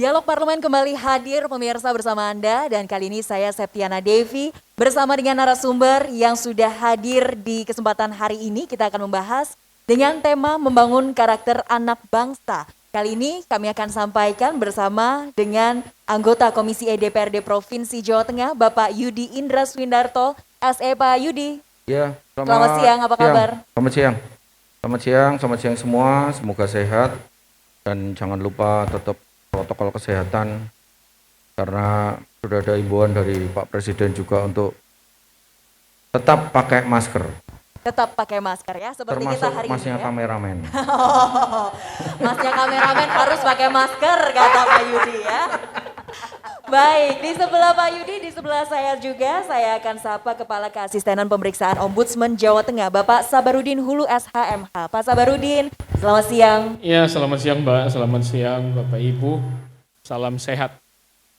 Dialog Parlemen kembali hadir pemirsa bersama Anda dan kali ini saya Septiana Devi bersama dengan narasumber yang sudah hadir di kesempatan hari ini. Kita akan membahas dengan tema membangun karakter anak bangsa. Kali ini kami akan sampaikan bersama dengan anggota Komisi DPRD Provinsi Jawa Tengah Bapak Yudi Indra Swindarto, SE. Pak Yudi. Ya, selamat siang, apa kabar? Selamat siang semua, semoga sehat dan jangan lupa tetap protokol kesehatan karena sudah ada imbauan dari Pak Presiden juga untuk tetap pakai masker. Tetap pakai masker ya, seperti termasuk kita hari masnya ini ya. Kameramen. Masnya kameramen harus pakai masker kata Pak Yudi ya. Baik, di sebelah Pak Yudi, di sebelah saya juga, saya akan sapa Kepala Keasistenan Pemeriksaan Ombudsman Jawa Tengah, Bapak Sabarudin Hulu SHMH. Pak Sabarudin, selamat siang. Ya, selamat siang Mbak, selamat siang Bapak Ibu, salam sehat.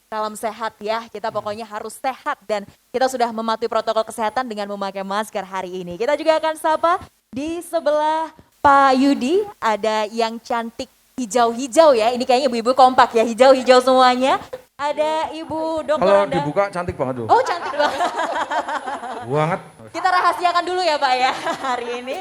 Salam sehat ya, kita pokoknya harus sehat dan kita sudah mematuhi protokol kesehatan dengan memakai masker hari ini. Kita juga akan sapa di sebelah Pak Yudi, ada yang cantik hijau-hijau ya, ini kayaknya ibu-ibu kompak ya, hijau-hijau semuanya. Ada Ibu Dokter Kalau Anda. dibuka cantik banget tuh. Oh cantik banget. Banget. Kita rahasiakan dulu ya Pak ya hari ini.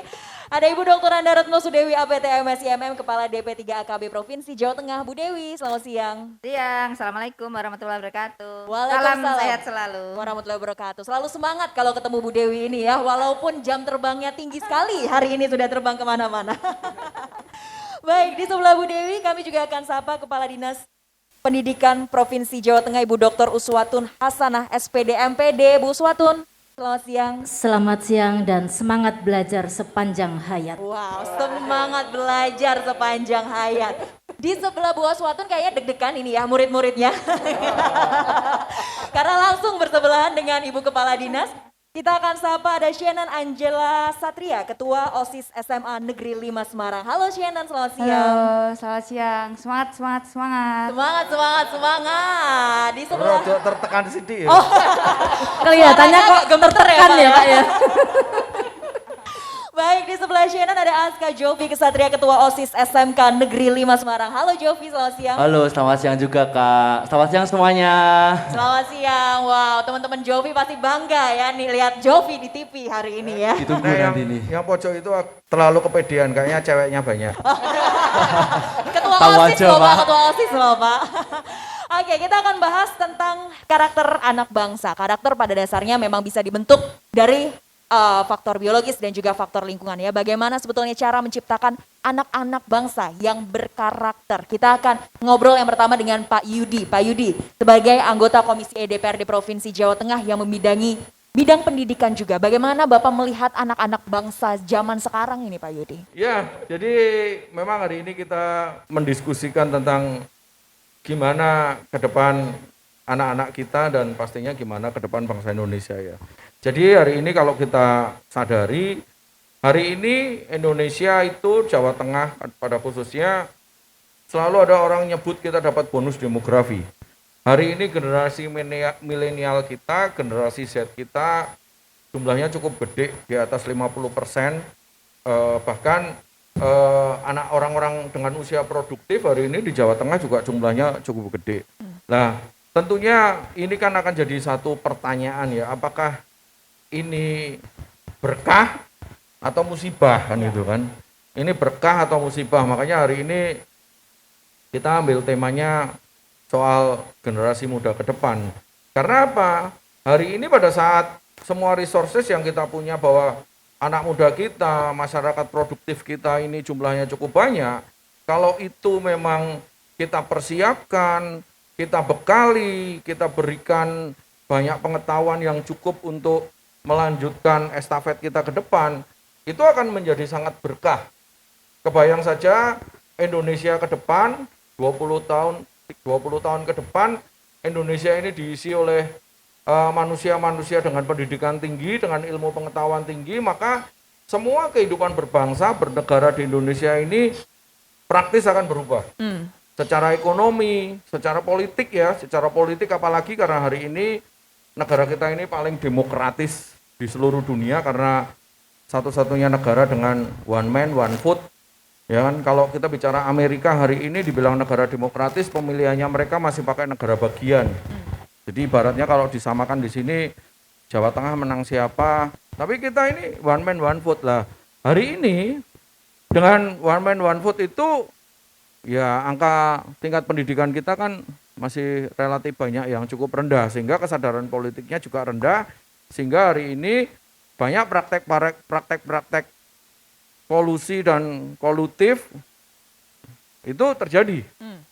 Ada Ibu Dokter Anda Retno Sudewi APT MSIMM Kepala DP3 AKB Provinsi Jawa Tengah. Bu Dewi, selamat siang. Siang, Assalamualaikum warahmatullahi wabarakatuh. Waalaikumsalam. Salam sehat selalu. Warahmatullahi wabarakatuh. Selalu semangat kalau ketemu Bu Dewi ini ya, walaupun jam terbangnya tinggi sekali. Hari ini sudah terbang kemana-mana. Baik, di sebelah Bu Dewi kami juga akan sapa Kepala Dinas Pendidikan Provinsi Jawa Tengah Ibu Dr. Uswatun Hasanah SPD MPD. Bu Uswatun, selamat siang. Selamat siang dan semangat belajar sepanjang hayat. Wow, semangat belajar sepanjang hayat. Di sebelah Bu Uswatun kayaknya deg-degan ini ya murid-muridnya. Karena langsung bersebelahan dengan Ibu Kepala Dinas. Kita akan sapa ada Shannon Angela Satria, Ketua OSIS SMA Negeri 5 Semarang. Halo Shannon, selamat siang. Halo, selamat siang. Semangat. Semangat. Di sebelah. Rodo tertekan sedih ya. Oh, Kelihatannya kok gemeter tertekan ya Pak ya. Baik, di sebelah Shannon ada Aska Jovi Kesatria, Ketua OSIS SMK Negeri 5 Semarang. Halo Jovi, selamat siang. Halo, selamat siang juga Kak. Selamat siang semuanya. Selamat siang. Wow, teman-teman Jovi pasti bangga ya nih lihat Jovi di TV hari ini ya. Ditunggu Nah, nanti nih. yang pojok itu terlalu kepedean, kayaknya ceweknya banyak. Ketua Tahu OSIS aja, loh Pak, Pak. Ketua OSIS loh Pak. Oke, kita akan bahas tentang karakter anak bangsa. Karakter pada dasarnya memang bisa dibentuk dari faktor biologis dan juga faktor lingkungan ya. Bagaimana sebetulnya cara menciptakan anak-anak bangsa yang berkarakter. Kita akan ngobrol yang pertama dengan Pak Yudi. Pak Yudi sebagai anggota Komisi DPRD Provinsi Jawa Tengah yang membidangi bidang pendidikan juga. Bagaimana Bapak melihat anak-anak bangsa zaman sekarang ini Pak Yudi? Ya, jadi memang hari ini kita mendiskusikan tentang gimana ke depan anak-anak kita dan pastinya gimana ke depan bangsa Indonesia ya. Jadi hari ini kalau kita sadari, hari ini Indonesia itu Jawa Tengah pada khususnya selalu ada orang nyebut kita dapat bonus demografi. Hari ini generasi milenial kita, generasi Z kita jumlahnya cukup gede di atas 50%, bahkan anak orang-orang dengan usia produktif hari ini di Jawa Tengah juga jumlahnya cukup gede. Nah, tentunya ini kan akan jadi satu pertanyaan ya, apakah ini berkah atau musibah kan itu kan. Ini berkah atau musibah, makanya hari ini kita ambil temanya soal generasi muda ke depan. Karena apa? Hari ini pada saat semua resources yang kita punya bahwa anak muda kita, masyarakat produktif kita ini jumlahnya cukup banyak, kalau itu memang kita persiapkan, kita bekali, kita berikan banyak pengetahuan yang cukup untuk melanjutkan estafet kita ke depan, itu akan menjadi sangat berkah. Kebayang saja Indonesia ke depan 20 tahun ke depan Indonesia ini diisi oleh manusia-manusia dengan pendidikan tinggi, dengan ilmu pengetahuan tinggi, maka semua kehidupan berbangsa, bernegara di Indonesia ini praktis akan berubah. Secara ekonomi, secara politik ya, secara politik apalagi karena hari ini negara kita ini paling demokratis di seluruh dunia karena satu-satunya negara dengan one man, one vote Ya kan, kalau kita bicara Amerika hari ini dibilang negara demokratis, pemilihannya mereka masih pakai negara bagian. Jadi ibaratnya kalau disamakan di sini Jawa Tengah menang siapa, tapi kita ini one man one vote lah. Hari ini dengan one man one vote itu ya angka tingkat pendidikan kita kan masih relatif banyak yang cukup rendah, sehingga kesadaran politiknya juga rendah, sehingga hari ini banyak praktek-praktek kolusi dan kolutif itu terjadi.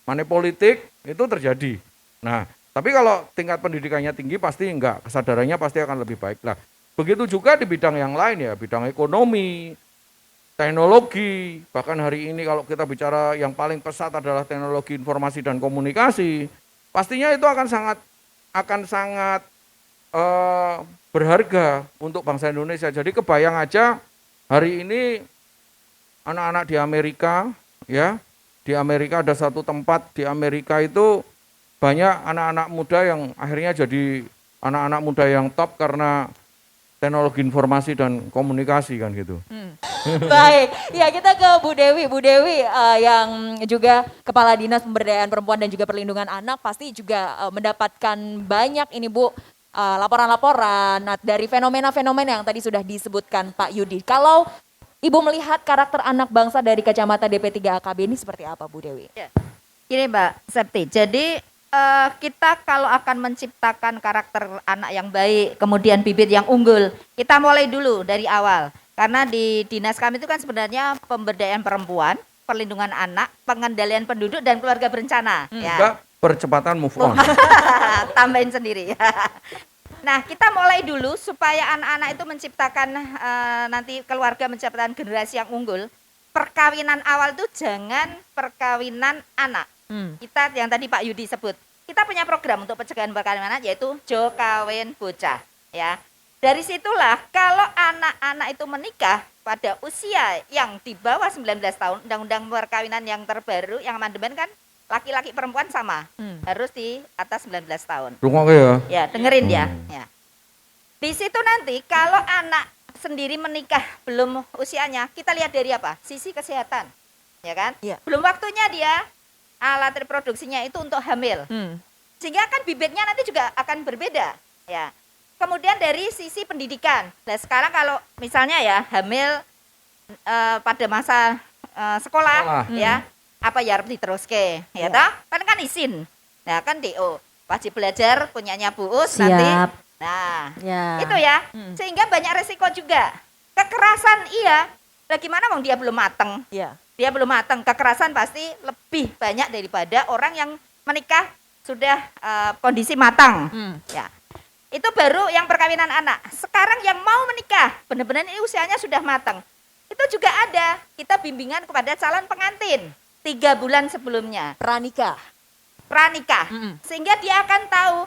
Money politik itu terjadi. Nah, tapi kalau tingkat pendidikannya tinggi pasti enggak, kesadarannya pasti akan lebih baik lah. Begitu juga di bidang yang lain ya, bidang ekonomi, teknologi, bahkan hari ini kalau kita bicara yang paling pesat adalah teknologi informasi dan komunikasi, pastinya itu akan sangat berharga untuk bangsa Indonesia. Jadi kebayang aja hari ini anak-anak di Amerika, ya, di Amerika ada satu tempat di Amerika itu banyak anak-anak muda yang akhirnya jadi anak-anak muda yang top karena teknologi informasi dan komunikasi kan gitu. Baik, ya kita ke Bu Dewi. Bu Dewi yang juga Kepala Dinas Pemberdayaan Perempuan dan juga Perlindungan Anak pasti juga mendapatkan banyak ini Bu laporan-laporan dari fenomena-fenomena yang tadi sudah disebutkan Pak Yudi. Kalau Ibu melihat karakter anak bangsa dari kacamata DP3AKB ini seperti apa Bu Dewi? Ya. Gini Mbak Septi, jadi kita kalau akan menciptakan karakter anak yang baik, kemudian bibit yang unggul, kita mulai dulu dari awal. Karena di dinas kami itu kan sebenarnya pemberdayaan perempuan, perlindungan anak, pengendalian penduduk dan keluarga berencana. Ya. Juga percepatan move on. Tambahin sendiri. Nah, kita mulai dulu supaya anak-anak itu menciptakan nanti keluarga menciptakan generasi yang unggul. Perkawinan awal itu jangan perkawinan anak. Kita yang tadi Pak Yudi sebut, kita punya program untuk pencegahan perkawinan anak yaitu Jo Kawin Bocah, ya. Dari situlah kalau anak-anak itu menikah pada usia yang di bawah 19 tahun, undang-undang perkawinan yang terbaru yang amandemen kan laki-laki perempuan sama, harus di atas 19 tahun. Rungoknya ya. Ya, dengerin ya. Di situ nanti kalau anak sendiri menikah belum usianya, kita lihat dari apa? Sisi kesehatan, ya kan? Iya. Belum waktunya dia alat reproduksinya itu untuk hamil. Sehingga kan bibitnya nanti juga akan berbeda, ya. Kemudian dari sisi pendidikan. Nah, sekarang kalau misalnya ya hamil pada masa sekolah, ya. Apa ya harus diteruske, ya toh? Kan izin. Nah, kan DO wajib belajar punyanya Bu Us nanti. Nah, Ya. itu ya. Sehingga banyak resiko juga. Kekerasan iya. Lah gimana Bang dia belum mateng? Iya. Dia belum mateng. Kekerasan pasti lebih banyak daripada orang yang menikah sudah kondisi matang. Ya. Itu baru yang perkawinan anak. Sekarang yang mau menikah, benar-benar ini usianya sudah matang. Itu juga ada. Kita bimbingan kepada calon pengantin 3 bulan sebelumnya. Pranikah. Sehingga dia akan tahu.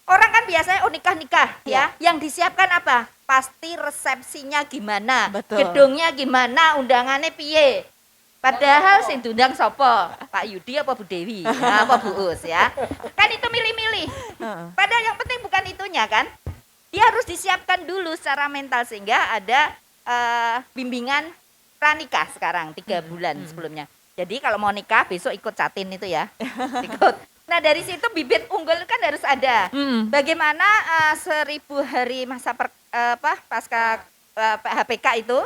Orang kan biasanya nikah ya. Yang disiapkan apa? Pasti resepsinya gimana, Betul. gedungnya gimana, undangannya piye. Padahal sing diundang sopo? Pak Yudi apa Bu Dewi? Apa Bu Us ya? Kan itu milih-milih. Padahal yang penting bukan itunya kan. Dia harus disiapkan dulu secara mental sehingga ada bimbingan pranikah sekarang 3 bulan sebelumnya. Jadi kalau mau nikah besok ikut catin itu ya. Ikut. Nah dari situ bibit unggul kan harus ada. Bagaimana 1000 hari masa pasca HPK itu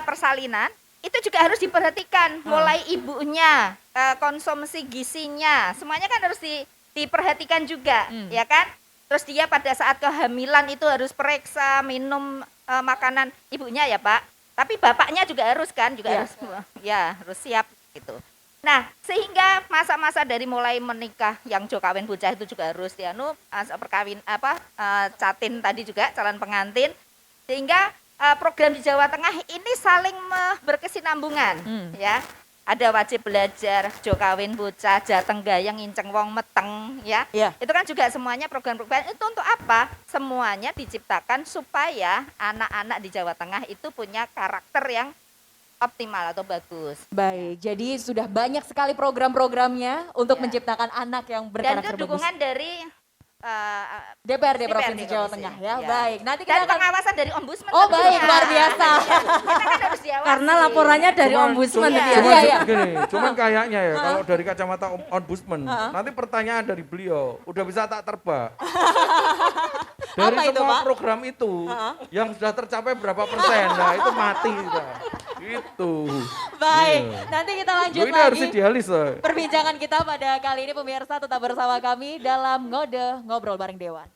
persalinan itu juga harus diperhatikan. Mulai ibunya, konsumsi gizinya, semuanya kan harus diperhatikan juga, ya kan? Terus dia pada saat kehamilan itu harus periksa minum makanan ibunya ya Pak. Tapi bapaknya juga harus kan, harus siap gitu. Nah, sehingga masa-masa dari mulai menikah yang Jo Kawin Bocah itu juga harus catin tadi juga calon pengantin. Sehingga program di Jawa Tengah ini saling berkesinambungan ya. Ada wajib belajar, Jo Kawin Bocah, Jateng Gayeng, Inceng Wong Meteng ya. Itu kan juga semuanya program-program itu untuk apa? Semuanya diciptakan supaya anak-anak di Jawa Tengah itu punya karakter yang optimal atau bagus. Baik, jadi sudah banyak sekali program-programnya untuk menciptakan anak yang Dan berkarakter itu dukungan bagus. dari DPRD Provinsi Jawa Komisi. Tengah ya. Ya. Baik, nanti Dan kita akan pengawasan dari ombudsman. Oh, tentunya. baik, luar biasa. Kita kan harus diawasi. Karena laporannya dari ombudsman Iya. tadi ya. Cuman Iya, iya. gini, cuman kayaknya ya kalau dari kacamata ombudsman, nanti pertanyaan dari beliau udah bisa tak tebak. Dari Apa itu, semua Pak? program itu, yang sudah tercapai berapa persen, nah itu mati. Nah. Gitu. baik. Iya. Nanti kita lanjut Loh, ini harus lagi. idealis. Perbincangan kita pada kali ini pemirsa tetap bersama kami dalam Ngode Ngobrol Bareng Dewan.